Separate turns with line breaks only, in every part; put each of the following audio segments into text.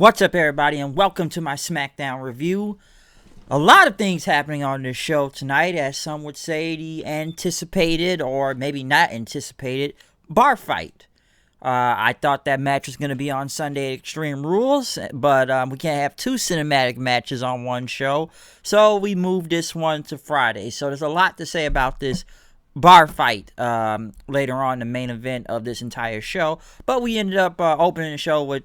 What's up, everybody, and welcome to my Smackdown review. A lot of things happening on this show tonight, as some would say, the anticipated, or maybe not anticipated, bar fight. I thought that match was going to be on Sunday at Extreme Rules, but we can't have two cinematic matches on one show, so we moved this one to Friday. So there's a lot to say about this bar fight later on, the main event of this entire show, but we ended up opening the show with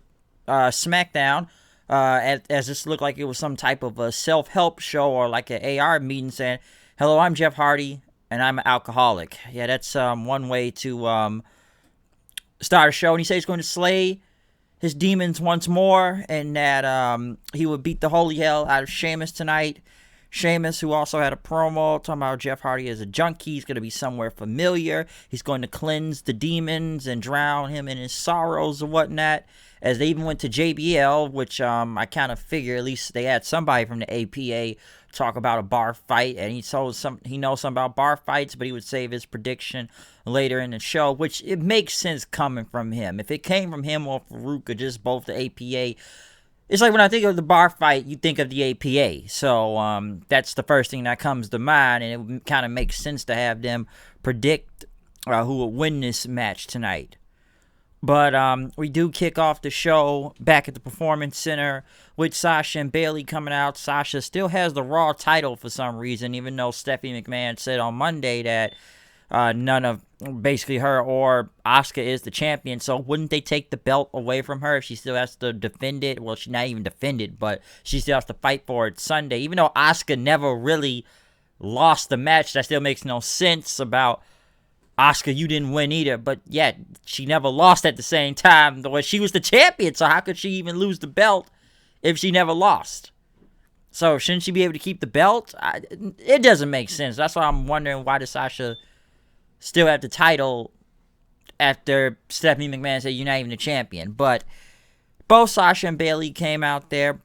Smackdown, as this looked like it was some type of a self-help show or like an AR meeting saying, "Hello, I'm Jeff Hardy, and I'm an alcoholic." Yeah, that's one way to start a show. And he said he's going to slay his demons once more, and that he would beat the holy hell out of Sheamus tonight. Sheamus, who also had a promo talking about Jeff Hardy as a junkie, he's going to be somewhere familiar. He's going to cleanse the demons and drown him in his sorrows and whatnot. As they even went to JBL, which I kind of figure at least they had somebody from the APA talk about a bar fight, and he knows something about bar fights, but he would save his prediction later in the show, which it makes sense coming from him. If it came from him or Farouk or just both the APA, it's like when I think of the bar fight, you think of the APA. So that's the first thing that comes to mind, and it kind of makes sense to have them predict who will win this match tonight. But we do kick off the show back at the Performance Center with Sasha and Bayley coming out. Sasha still has the Raw title for some reason, even though Stephanie McMahon said on Monday that none of basically her or Asuka is the champion. So wouldn't they take the belt away from her if she still has to defend it? Well, she not even defend it, but she still has to fight for it Sunday. Even though Asuka never really lost the match, that still makes no sense about Asuka. You didn't win either, but yet she never lost at the same time. Though she was the champion, so how could she even lose the belt if she never lost? So shouldn't she be able to keep the belt? It doesn't make sense. That's why I'm wondering, why does Sasha still have the title after Stephanie McMahon said you're not even the champion? But both Sasha and Bayley came out there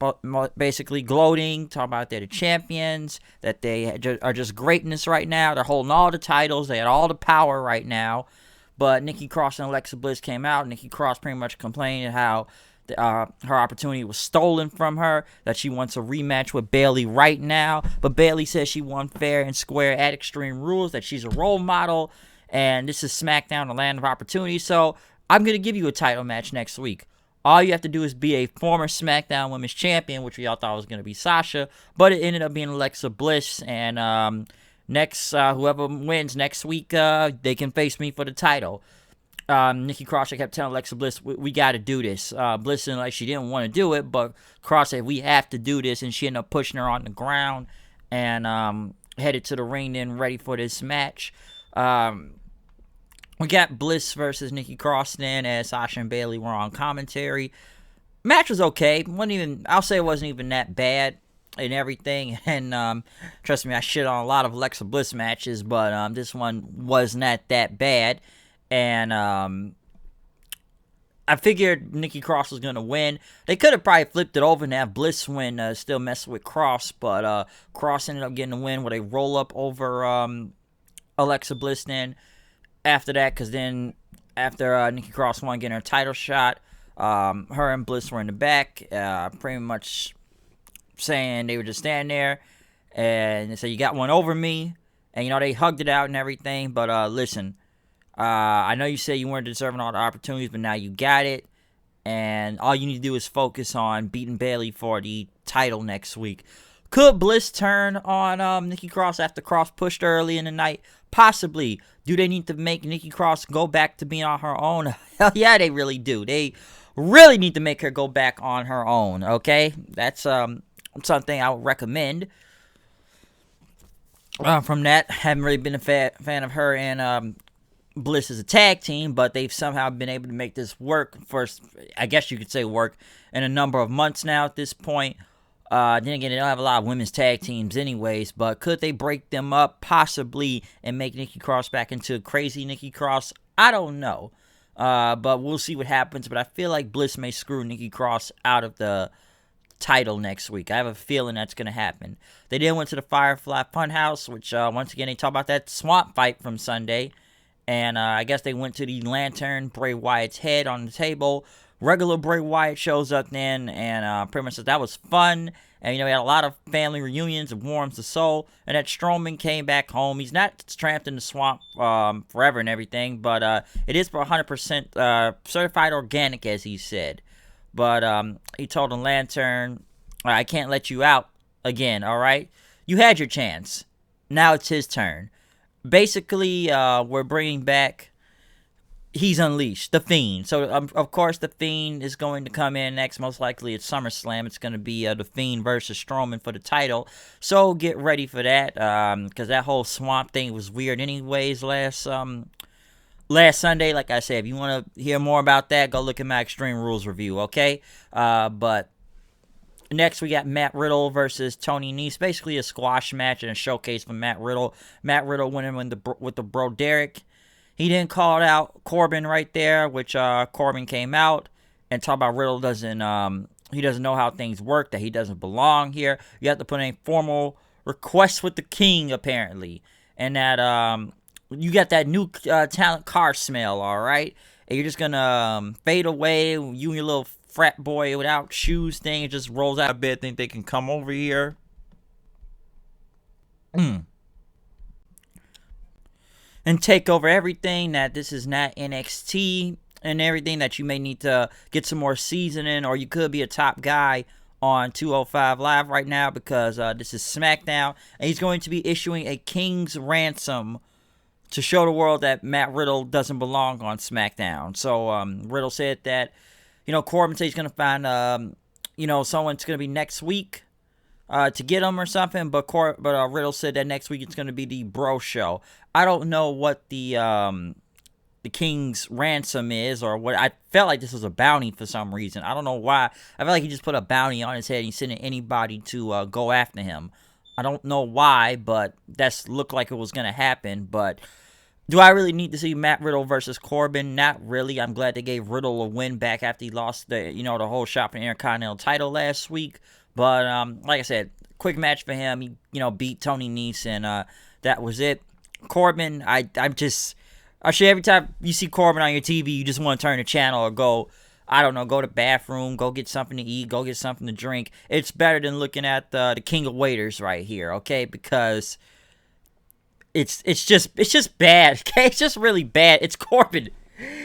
basically gloating, talking about they're the champions, that they are just greatness right now. They're holding all the titles. They had all the power right now. But Nikki Cross and Alexa Bliss came out. Nikki Cross pretty much complained how her opportunity was stolen from her, that she wants a rematch with Bayley right now. But Bayley says she won fair and square at Extreme Rules, that she's a role model, and this is SmackDown, the land of opportunity. So I'm going to give you a title match next week. All you have to do is be a former SmackDown Women's Champion, which we all thought was going to be Sasha, but it ended up being Alexa Bliss. And whoever wins next week, they can face me for the title. Nikki Cross kept telling Alexa Bliss, we got to do this. Bliss said like she didn't want to do it, but Cross said, we have to do this, and she ended up pushing her on the ground and headed to the ring then, ready for this match. We got Bliss versus Nikki Cross then, as Sasha and Bayley were on commentary. Match was okay. I'll say it wasn't even that bad and everything. And trust me, I shit on a lot of Alexa Bliss matches, but this one was not that bad. And I figured Nikki Cross was going to win. They could have probably flipped it over and have Bliss win, still messing with Cross, but Cross ended up getting the win with a roll-up over Alexa Bliss then. After that, because then after Nikki Cross won getting her title shot, her and Bliss were in the back, pretty much saying they were just standing there, and they said, you got one over me, and they hugged it out and everything. But listen, I know you said you weren't deserving all the opportunities, but now you got it, and all you need to do is focus on beating Bayley for the title next week. Could Bliss turn on Nikki Cross after Cross pushed early in the night? Possibly. Do they need to make Nikki Cross go back to being on her own? Hell yeah, they really do. They really need to make her go back on her own, okay? That's something I would recommend. From that, haven't really been a fan of her and Bliss as a tag team, but they've somehow been able to make this work for, I guess you could say work, in a number of months now at this point. Then again, they don't have a lot of women's tag teams anyways, but could they break them up possibly and make Nikki Cross back into crazy Nikki Cross? I don't know, but we'll see what happens. But I feel like Bliss may screw Nikki Cross out of the title next week. I have a feeling that's going to happen. They then went to the Firefly Funhouse, which once again, they talk about that swamp fight from Sunday. And I guess they went to the lantern, Bray Wyatt's head on the table, Regular Bray Wyatt shows up then and pretty much says that was fun. And, we had a lot of family reunions. It warms the soul. And that Strowman came back home. He's not trapped in the swamp forever and everything. But it is for 100% certified organic, as he said. But he told him, Lantern, I can't let you out again, all right? You had your chance. Now it's his turn. Basically, we're bringing back... He's Unleashed, The Fiend. So, of course, The Fiend is going to come in next. Most likely at SummerSlam. It's going to be The Fiend versus Strowman for the title. So, get ready for that. Because that whole swamp thing was weird anyways last Sunday. Like I said, if you want to hear more about that, go look at my Extreme Rules review, okay? But next, we got Matt Riddle versus Tony Nese. Basically a squash match and a showcase for Matt Riddle. Matt Riddle winning with the Bro Derek. He didn't call out Corbin right there, which Corbin came out and talked about Riddle he doesn't know how things work, that he doesn't belong here. You have to put in a formal request with the king, apparently. And that you got that new talent car smell, all right? And you're just going to fade away. You and your little frat boy without shoes thing, it just rolls out of bed, think they can come over here. And take over everything, that this is not NXT and everything, that you may need to get some more seasoning, or you could be a top guy on 205 Live right now because this is SmackDown, and he's going to be issuing a king's ransom to show the world that Matt Riddle doesn't belong on SmackDown. So Riddle said that, Corbin said he's going to find, someone's going to be next week to get him or something, but Riddle said that next week it's going to be the Bro Show. I don't know what the King's ransom is, or what. I felt like this was a bounty for some reason. I don't know why. I felt like he just put a bounty on his head and he's sending anybody to go after him. I don't know why, but that looked like it was going to happen. But do I really need to see Matt Riddle versus Corbin? Not really. I'm glad they gave Riddle a win back after he lost the whole shot for the Intercontinental title last week. But like I said, quick match for him. He beat Tony Nese, and that was it. Corbin, actually every time you see Corbin on your TV, you just want to turn the channel or go to the bathroom, go get something to eat, go get something to drink. It's better than looking at the King of Waiters right here, okay? Because it's just bad, okay? It's just really bad. It's Corbin.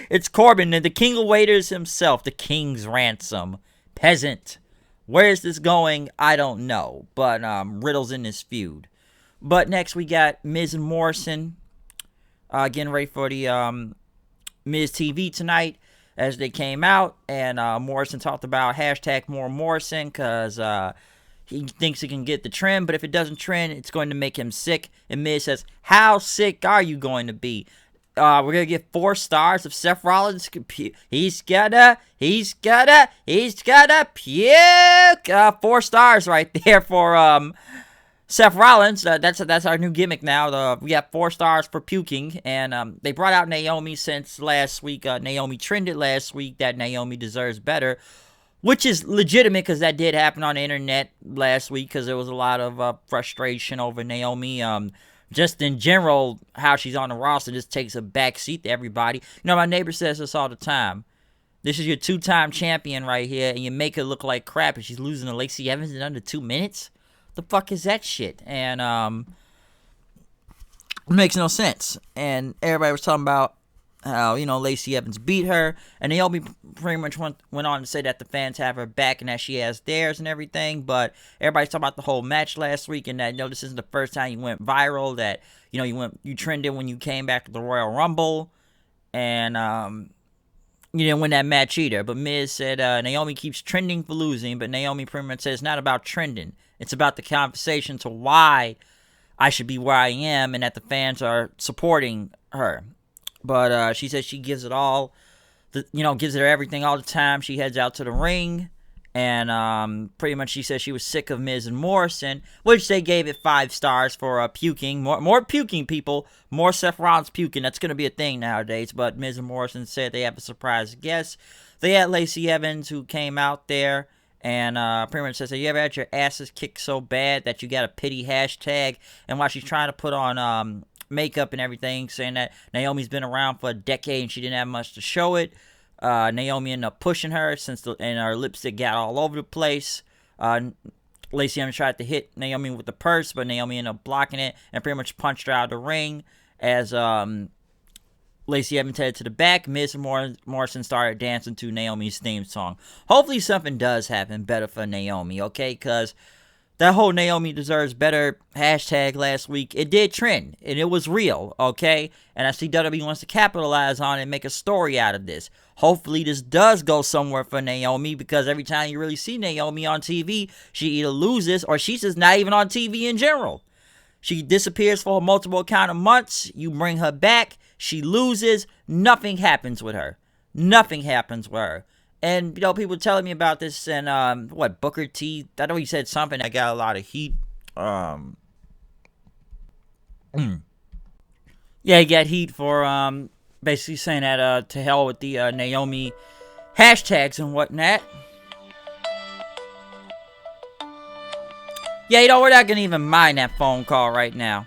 It's Corbin, and the King of Waiters himself, the King's ransom. Peasant. Where is this going? I don't know. But Riddle's in this feud. But next we got Miz and Morrison getting ready for the Miz TV tonight as they came out. And Morrison talked about hashtag more Morrison because he thinks he can get the trend. But if it doesn't trend, it's going to make him sick. And Miz says, how sick are you going to be? We're going to get 4 stars of Seth Rollins. He's gonna puke. 4 stars right there for Seth Rollins. That's our new gimmick now. We got 4 stars for puking. And they brought out Naomi since last week. Naomi trended last week that Naomi deserves better, which is legitimate because that did happen on the internet last week because there was a lot of frustration over Naomi. Just in general, how she's on the roster just takes a back seat to everybody. My neighbor says this all the time. This is your 2-time champion right here, and you make her look like crap, and she's losing to Lacey Evans in under 2 minutes? The fuck is that shit? And it makes no sense. And everybody was talking about how, Lacey Evans beat her, and Naomi pretty much went on to say that the fans have her back and that she has theirs and everything, but everybody's talking about the whole match last week and that, this isn't the first time you went viral, that, you trended when you came back to the Royal Rumble, and, you didn't win that match either. But Miz said Naomi keeps trending for losing, but Naomi pretty much said it's not about trending, it's about the conversation to why I should be where I am and that the fans are supporting her. But she says she gives it all, gives it her everything all the time. She heads out to the ring, and pretty much she says she was sick of Miz and Morrison, which they gave it 5 stars for puking. More puking, people. More Seth Rollins puking. That's going to be a thing nowadays. But Miz and Morrison said they have a surprise guest. They had Lacey Evans, who came out there, and pretty much says, have you ever had your asses kicked so bad that you got a pity hashtag? And while she's trying to put on makeup and everything, saying that Naomi's been around for a decade and she didn't have much to show it. Naomi ended up pushing her and her lipstick got all over the place. Lacey Evans tried to hit Naomi with the purse, but Naomi ended up blocking it and pretty much punched her out of the ring as Lacey Evans headed to the back. Miz and Morrison started dancing to Naomi's theme song. Hopefully something does happen better for Naomi, okay? Because that whole Naomi deserves better hashtag last week, it did trend, and it was real, okay? And I see WWE wants to capitalize on it and make a story out of this. Hopefully this does go somewhere for Naomi, because every time you really see Naomi on TV, she either loses or she's just not even on TV in general. She disappears for a multiple count of months. You bring her back. She loses. Nothing happens with her. Nothing happens with her. And, people telling me about this, and, Booker T, I know he said something that got a lot of heat. Yeah, he got heat for, basically saying that, to hell with the, Naomi hashtags and whatnot. Yeah, we're not gonna even mind that phone call right now.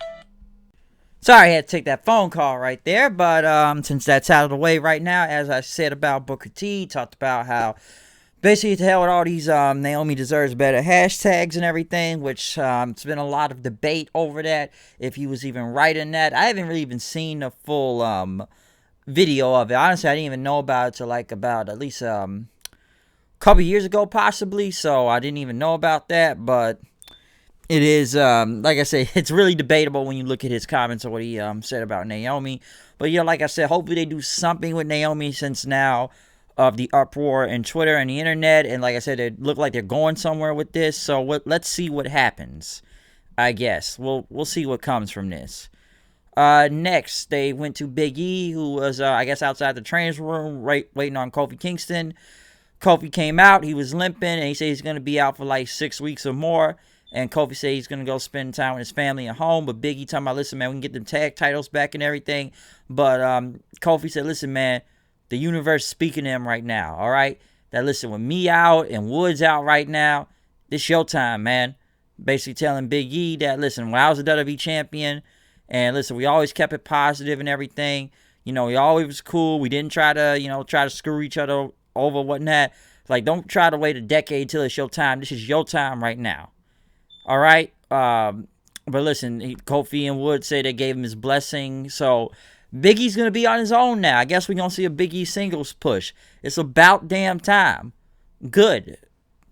Sorry I had to take that phone call right there, but since that's out of the way right now, as I said about Booker T, talked about how basically to hell with all these Naomi deserves better hashtags and everything, which it's been a lot of debate over that, if he was even right in that. I haven't really even seen the full video of it. Honestly, I didn't even know about it till about at least a couple years ago possibly, so I didn't even know about that, but it is, like I said, it's really debatable when you look at his comments or what he said about Naomi. But, like I said, hopefully they do something with Naomi since now of the uproar in Twitter and the internet. And like I said, it look like they're going somewhere with this. So let's see what happens, I guess. We'll see what comes from this. Next, they went to Big E, who was, I guess, outside the trainer's room waiting on Kofi Kingston. Kofi came out. He was limping, and he said he's going to be out for like 6 weeks or more. And Kofi said he's going to go spend time with his family at home. But Big E talking about, listen, man, we can get them tag titles back and everything. But Kofi said, listen, man, the universe is speaking to him right now, all right? That, listen, with me out and Woods out right now, this your time, man. Basically telling Big E that, listen, when I was a WWE champion, and listen, we always kept it positive and everything. We always was cool. We didn't try to screw each other over, whatnot. Like, don't try to wait a decade till it's your time. This is your time right now. All right, but listen, Kofi and Wood say they gave him his blessing, so Big E's gonna be on his own now. I guess we're gonna see a Big E singles push. It's about damn time. Good.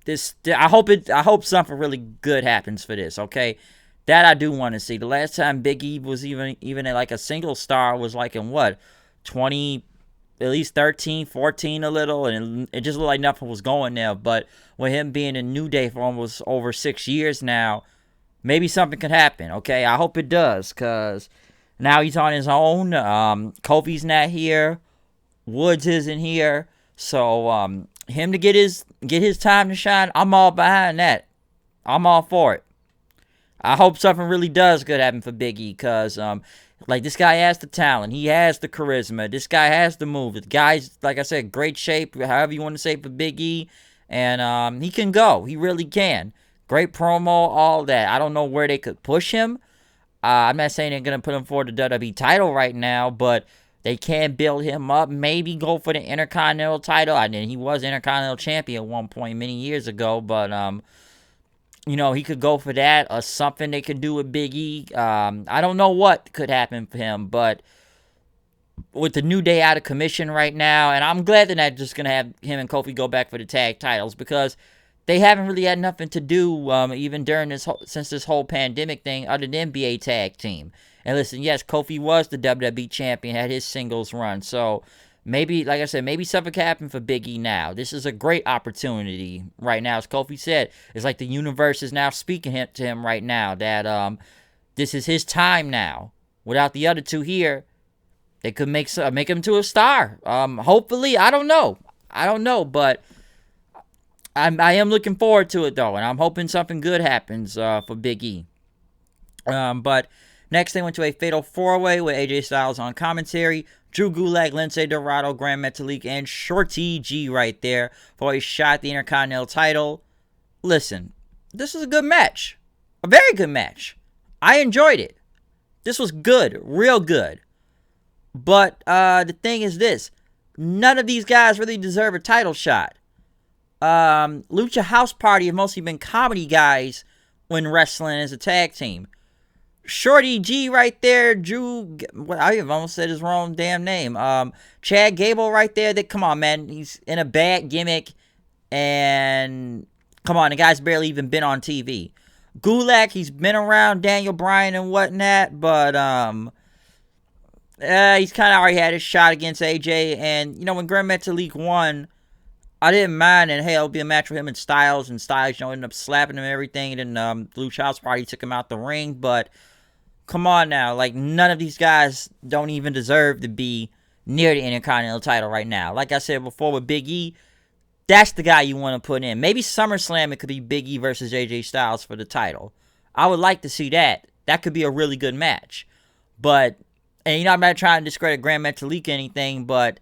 I hope something really good happens for this. Okay, that I do want to see. The last time Big E was even at like a single star was like in 20. At least 13, 14 a little, and it just looked like nothing was going there. But with him being in New Day for almost over 6 years now, maybe something could happen, okay? I hope it does, because now he's on his own. Kofi's not here. Woods isn't here. So him to get his time to shine, I'm all behind that. I'm all for it. I hope something really does good happen for Big E, because this guy has the talent. He has the charisma. This guy has the move. The guy's, like I said, great shape, however you want to say it, for Big E. And he can go. He really can. Great promo, all that. I don't know where they could push him. I'm not saying they're going to put him for the WWE title right now, but they can build him up. Maybe go for the Intercontinental title. I mean, he was Intercontinental champion at one point many years ago, but he could go for that or something they could do with Big E. I don't know what could happen for him, but with the New Day out of commission right now, and I'm glad they're not just going to have him and Kofi go back for the tag titles, because they haven't really had nothing to do even during since this whole pandemic thing other than be a tag team. And listen, yes, Kofi was the WWE champion, had his singles run, so maybe, like I said, maybe something can happen for Big E now. This is a great opportunity right now. As Kofi said, it's like the universe is now speaking to him right now that this is his time now. Without the other two here, they could make him to a star. Hopefully, I don't know, but I am looking forward to it, though, and I'm hoping something good happens for Big E. But next, they went to a fatal four-way with AJ Styles on commentary. Drew Gulak, Lindsay Dorado, Grand Metalik, and Shorty G right there for a shot at the Intercontinental title. Listen, this is a good match. A very good match. I enjoyed it. This was good. Real good. But the thing is this. none of these guys really deserve a title shot. Lucha House Party have mostly been comedy guys when wrestling as a tag team. Shorty G right there, Drew, I almost said his wrong damn name. Chad Gable right there. Come on, man. He's in a bad gimmick. And come on, the guy's barely even been on TV. Gulak, he's been around Daniel Bryan and whatnot, but he's kind of already had his shot against AJ. And, you know, when Grand Metalik won, I didn't mind, and hey, it'll be a match with him and Styles, you know, ended up slapping him and everything, and then Lucha House Party took him out the ring, but come on now, like, none of these guys don't even deserve to be near the Intercontinental title right now. Like I said before with Big E, that's the guy you want to put in. Maybe SummerSlam, it could be Big E versus AJ Styles for the title. I would like to see that. That could be a really good match. But, and you know, I'm not trying to discredit Grand Metalik or anything, but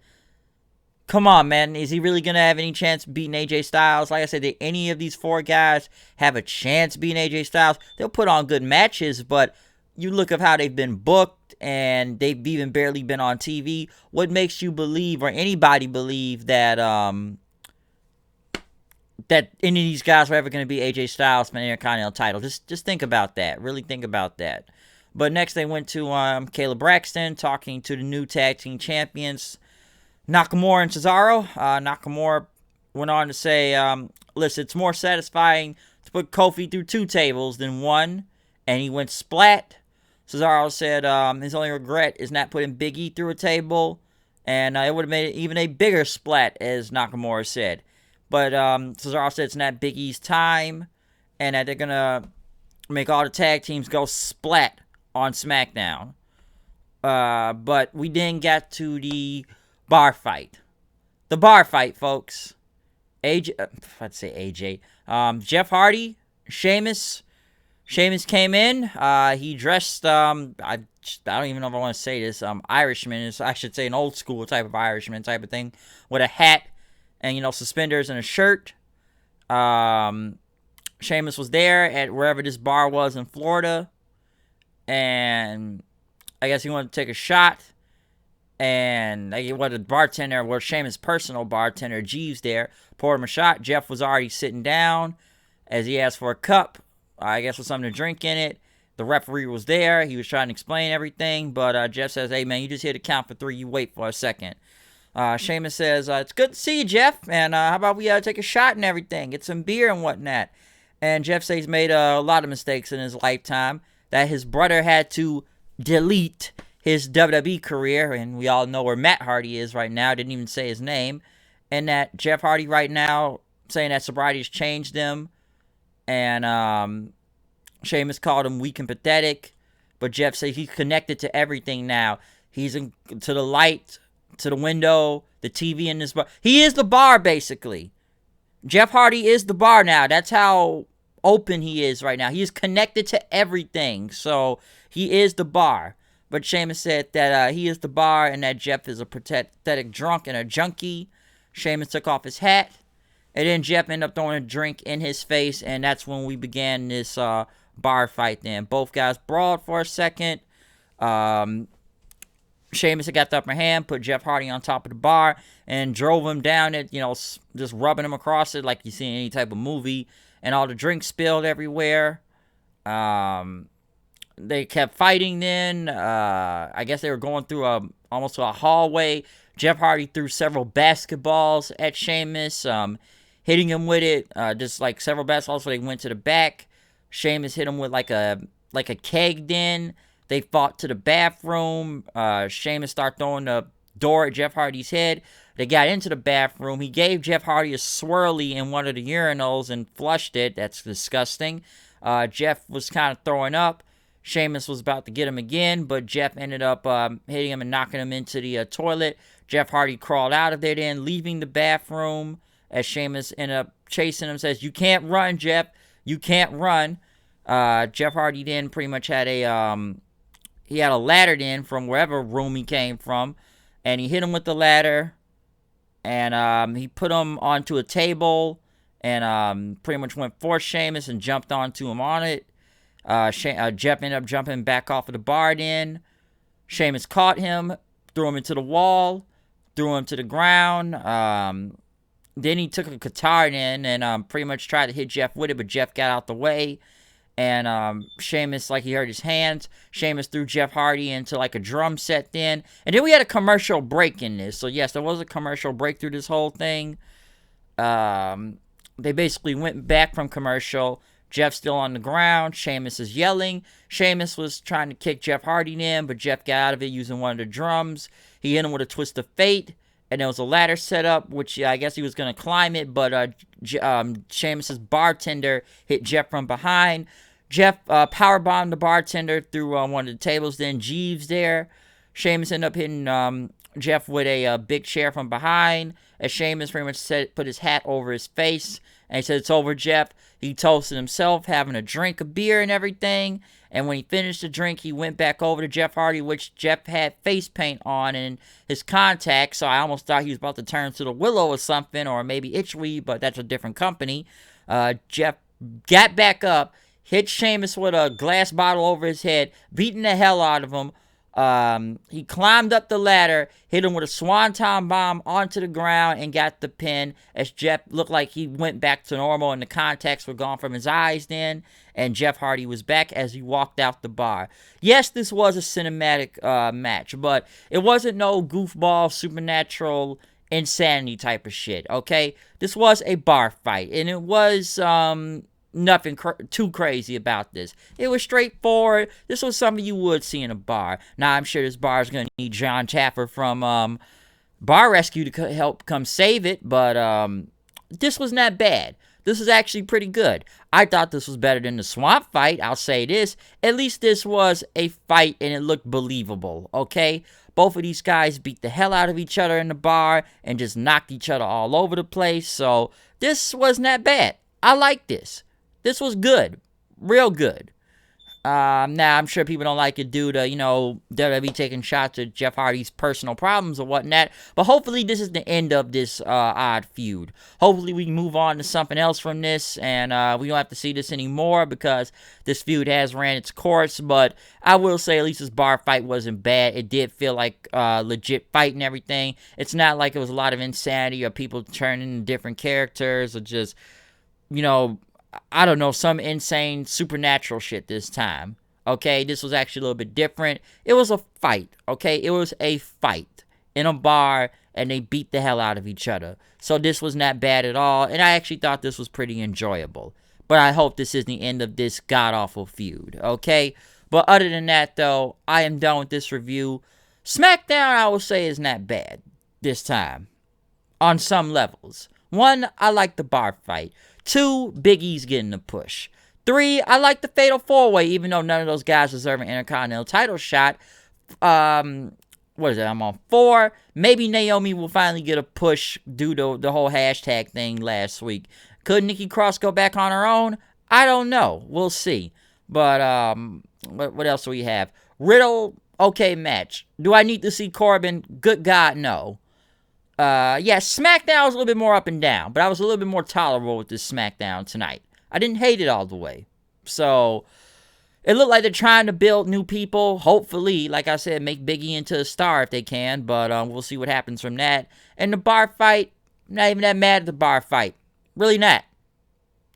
come on, man. Is he really going to have any chance beating AJ Styles? Like I said, did any of these four guys have a chance beating AJ Styles? They'll put on good matches, but you look at how they've been booked and they've even barely been on TV. What makes you believe, or anybody believe, that that any of these guys were ever going to be AJ Styles for an Intercontinental title? Just think about that. Really think about that. But next they went to Kayla Braxton talking to the new tag team champions, Nakamura and Cesaro. Nakamura went on to say, listen, it's more satisfying to put Kofi through 2 tables than 1. And he went splat. Cesaro said his only regret is not putting Big E through a table. And it would have made it even a bigger splat, as Nakamura said. But Cesaro said it's not Big E's time. And that they're going to make all the tag teams go splat on Smackdown. But we didn't get to the bar fight. The bar fight, folks. I'd say AJ. Jeff Hardy, Sheamus. Sheamus came in. He dressed, I don't even know if I want to say this, Irishman. I should say an old school type of Irishman type of thing, with a hat and, you know, suspenders and a shirt. Sheamus was there at wherever this bar was in Florida, and I guess he wanted to take a shot. And the bartender, well, Sheamus' personal bartender, Jeeves, there, poured him a shot. Jeff was already sitting down as he asked for a cup, I guess with something to drink in it. The referee was there. He was trying to explain everything, but Jeff says, hey, man, you just hit to count for 3. You wait for a second. Sheamus says, it's good to see you, Jeff, and how about we take a shot and everything, get some beer and whatnot. And Jeff says he's made a lot of mistakes in his lifetime, that his brother had to delete his WWE career, and we all know where Matt Hardy is right now. Didn't even say his name. And that Jeff Hardy right now saying that sobriety has changed him. And Sheamus called him weak and pathetic. But Jeff says he's connected to everything now. He's to the light, to the window, the TV in this bar. He is the bar, basically. Jeff Hardy is the bar now. That's how open he is right now. He is connected to everything. So he is the bar. But Sheamus said that he is the bar and that Jeff is a pathetic drunk and a junkie. Sheamus took off his hat. And then Jeff ended up throwing a drink in his face. And that's when we began this bar fight then. Both guys brawled for a second. Sheamus got the upper hand, put Jeff Hardy on top of the bar, and drove him down it, you know, just rubbing him across it like you see in any type of movie. And all the drinks spilled everywhere. They kept fighting then. I guess they were going through almost a hallway. Jeff Hardy threw several basketballs at Sheamus, hitting him with it, just like several basketballs, so they went to the back. Sheamus hit him with like a keg then. They fought to the bathroom. Sheamus started throwing the door at Jeff Hardy's head. They got into the bathroom. He gave Jeff Hardy a swirly in one of the urinals and flushed it. That's disgusting. Jeff was kind of throwing up. Sheamus was about to get him again, but Jeff ended up hitting him and knocking him into the toilet. Jeff Hardy crawled out of there then, leaving the bathroom as Sheamus ended up chasing him. Says, you can't run, Jeff. You can't run. Jeff Hardy then pretty much had he had a ladder then from wherever room he came from, and he hit him with the ladder, and he put him onto a table, and pretty much went for Sheamus and jumped onto him on it. Jeff ended up jumping back off of the bar then. Sheamus caught him, threw him into the wall, threw him to the ground. Then he took a guitar in and pretty much tried to hit Jeff with it, but Jeff got out the way. And Sheamus, like he hurt his hands. Sheamus threw Jeff Hardy into like a drum set then. And then we had a commercial break in this. So yes, there was a commercial break through this whole thing. They basically went back from commercial. Jeff's still on the ground. Sheamus is yelling. Sheamus was trying to kick Jeff Hardy in, but Jeff got out of it using one of the drums. He hit him with a twist of fate. And there was a ladder set up, which I guess he was going to climb it, but Sheamus's bartender hit Jeff from behind. Jeff powerbombed the bartender through one of the tables. Then Jeeves there. Sheamus ended up hitting Jeff with a big chair from behind. As Sheamus pretty much put his hat over his face. And he said, "It's over, Jeff." He toasted himself, having a drink of beer and everything. And when he finished the drink, he went back over to Jeff Hardy, which Jeff had face paint on and his contacts. So I almost thought he was about to turn to the Willow or something, or maybe Itchweed, but that's a different company. Jeff got back up, hit Sheamus with a glass bottle over his head, beating the hell out of him. He climbed up the ladder, hit him with a swanton bomb onto the ground, and got the pin as Jeff looked like he went back to normal and the contacts were gone from his eyes then, and Jeff Hardy was back as he walked out the bar. Yes, this was a cinematic match, but it wasn't no goofball, supernatural, insanity type of shit, okay? This was a bar fight, and it was, nothing too crazy about this. It was straightforward. This was something you would see in a bar. Now, I'm sure this bar is going to need John Taffer from Bar Rescue to help come save it, but this was not bad. This is actually pretty good. I thought this was better than the Swamp fight. I'll say this. At least this was a fight, and it looked believable, okay? Both of these guys beat the hell out of each other in the bar and just knocked each other all over the place, so this was not bad. I like this. This was good. Real good. Now, I'm sure people don't like it due to, WWE taking shots at Jeff Hardy's personal problems or whatnot. But hopefully this is the end of this odd feud. Hopefully we can move on to something else from this. And we don't have to see this anymore because this feud has ran its course. But I will say at least this bar fight wasn't bad. It did feel like legit fight and everything. It's not like it was a lot of insanity or people turning into different characters or just, I don't know, some insane supernatural shit this time, okay? This was actually a little bit different. It was a fight, okay? It was a fight in a bar, and they beat the hell out of each other. So this was not bad at all, and I actually thought this was pretty enjoyable. But I hope this is the end of this god-awful feud, okay? But other than that, though, I am done with this review. Smackdown, I will say, is not bad this time on some levels. 1, I like the bar fight. 2, Big E's getting the push. 3, I like the Fatal 4-Way, even though none of those guys deserve an Intercontinental title shot. What is it? I'm on 4. Maybe Naomi will finally get a push due to the whole hashtag thing last week. Could Nikki Cross go back on her own? I don't know. We'll see. But, what else do we have? Riddle, okay match. Do I need to see Corbin? Good God, no. Yeah, SmackDown was a little bit more up and down, but I was a little bit more tolerable with this SmackDown tonight. I didn't hate it all the way. So, it looked like they're trying to build new people. Hopefully, like I said, make Big E into a star if they can, but we'll see what happens from that. And the bar fight, not even that mad at the bar fight. Really not.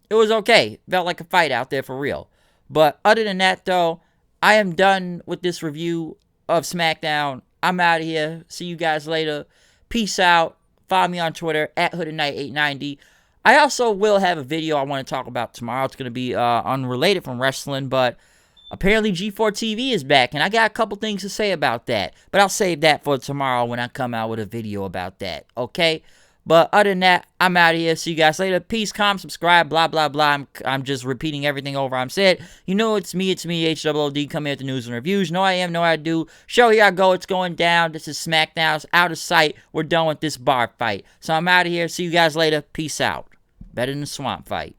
It was okay. Felt like a fight out there for real. But other than that, though, I am done with this review of SmackDown. I'm out of here. See you guys later. Peace out. Follow me on Twitter, @HoodedKnight890. I also will have a video I want to talk about tomorrow. It's going to be unrelated from wrestling, but apparently G4 TV is back, and I got a couple things to say about that. But I'll save that for tomorrow when I come out with a video about that, okay? But other than that, I'm out of here. See you guys later. Peace, comment, subscribe, blah, blah, blah. I'm just repeating everything over I'm said. You know it's me, HOOD, come here with the news and reviews. Know I am, know I do. Show here I go, it's going down. This is SmackDown. It's out of sight. We're done with this bar fight. So I'm out of here. See you guys later. Peace out. Better than the Swamp fight.